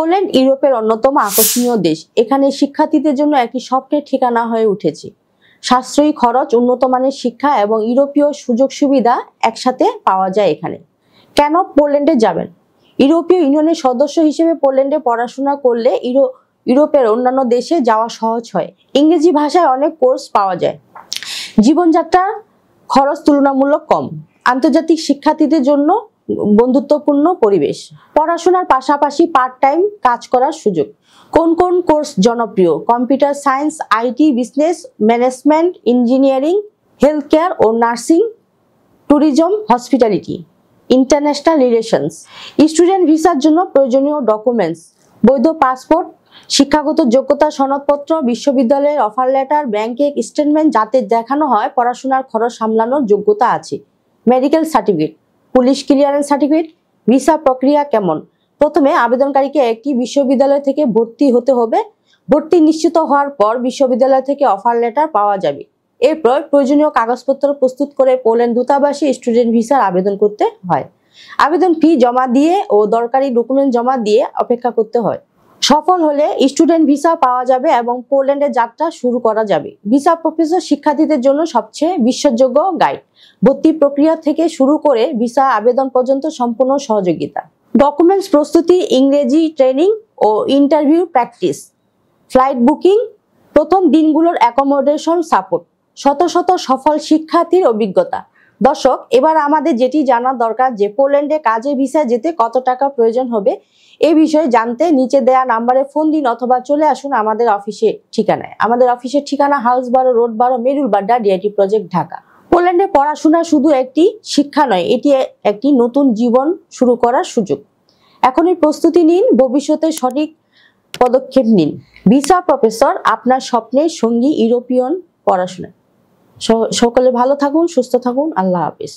Poland ইউরোপের অন্যতম আকর্ষণীয় দেশ। এখানে শিক্ষার্থীদের জন্য একটি স্বপ্নের ঠিকানা হয়ে উঠেছে। সাশ্রয়ী খরচ, উন্নত মানের শিক্ষা এবং ইউরোপীয় সুযোগ সুবিধা একসাথে পাওয়া যায় এখানে। কেন পোল্যান্ডে যাবেন? ইউরোপীয় ইউনিয়নের সদস্য হিসেবে পোল্যান্ডে পড়াশোনা করলে ইউরোপের অন্যান্য দেশে যাওয়া সহজ হয়। ইংরেজি ভাষায় অনেক কোর্স পাওয়া যায়। জীবনযাত্রার খরচ তুলনামূলক কম। আন্তর্জাতিক শিক্ষার্থীদের জন্য বন্ধুত্বপূর্ণ পরিবেশ। পড়াশোনার পাশাপাশি পার্ট টাইম কাজ করার সুযোগ। কোন কোন কোর্স জনপ্রিয়? Computer science, IT, business management, engineering, health care ও nursing, tourism, hospitality, international relations. Student ভিসার জন্য প্রয়োজনীয় ডকুমেন্টস: বৈধ পাসপোর্ট, শিক্ষাগত যোগ্যতা সনদপত্র, বিশ্ববিদ্যালয়ের অফার লেটার, ব্যাংকের স্টেটমেন্ট যাতে দেখানো হয় পড়াশোনার খরচ সামলানোর যোগ্যতা আছে, medical certificate, police clearance certificate. Visa প্রক্রিয়া কেমন? প্রথমে আবেদনকারীকে একটি বিশ্ববিদ্যালয় থেকে ভর্তি হতে হবে। ভর্তি নিশ্চিত হওয়ার পর বিশ্ববিদ্যালয় থেকে অফার লেটার পাওয়া যাবে। এরপর প্রয়োজনীয় কাগজপত্র প্রস্তুত করে পোল্যান্ড দূতাবাসে স্টুডেন্ট ভিসার আবেদন করতে হয়। আবেদন ফি জমা দিয়ে ও দরকারি ডকুমেন্ট জমা দিয়ে অপেক্ষা করতে হয়। সফল হলে স্টুডেন্ট ভিসা পাওয়া যাবে এবং পোল্যান্ডের যাত্রা শুরু করা যাবে। ভিসা প্রফেসর শিক্ষার্থীদের জন্য সবচেয়ে বিশ্বাসযোগ্য গাইড। ভর্তি প্রক্রিয়া থেকে শুরু করে ভিসা আবেদন পর্যন্ত সম্পূর্ণ সহযোগিতা। ডকুমেন্টস প্রস্তুতি, ইংরেজি ট্রেনিং ও ইন্টারভিউ প্র্যাকটিস, ফ্লাইট বুকিং, প্রথম দিনগুলোর অ্যাকোমোডেশন সাপোর্ট, শত শত সফল শিক্ষার্থীর অভিজ্ঞতা। দর্শক, এবার আমাদের যেটি জানা দরকার যে পোল্যান্ডে কাজে ভিসা যেতে কত টাকা প্রয়োজন হবে এই বিষয়ে জানতে নিচে দেয়া নাম্বারে ফোন দিন অথবা চলে আসুন আমাদের অফিসের ঠিকানায়। আমাদের অফিসের ঠিকানা house 12, road 12, Merulbadda, DIT project, Dhaka. পোল্যান্ডে পড়াশোনা শুধু একটি শিক্ষা নয়, এটি একটি নতুন জীবন শুরু করার সুযোগ। এখনই প্রস্তুতি নিন, ভবিষ্যতে সঠিক পদক্ষেপ নিন। ভিসা প্রফেসর, আপনার স্বপ্নের সঙ্গী ইউরোপিয়ান পড়াশোনা। সকলে ভালো থাকুন, সুস্থ থাকুন। আল্লাহ হাফেজ।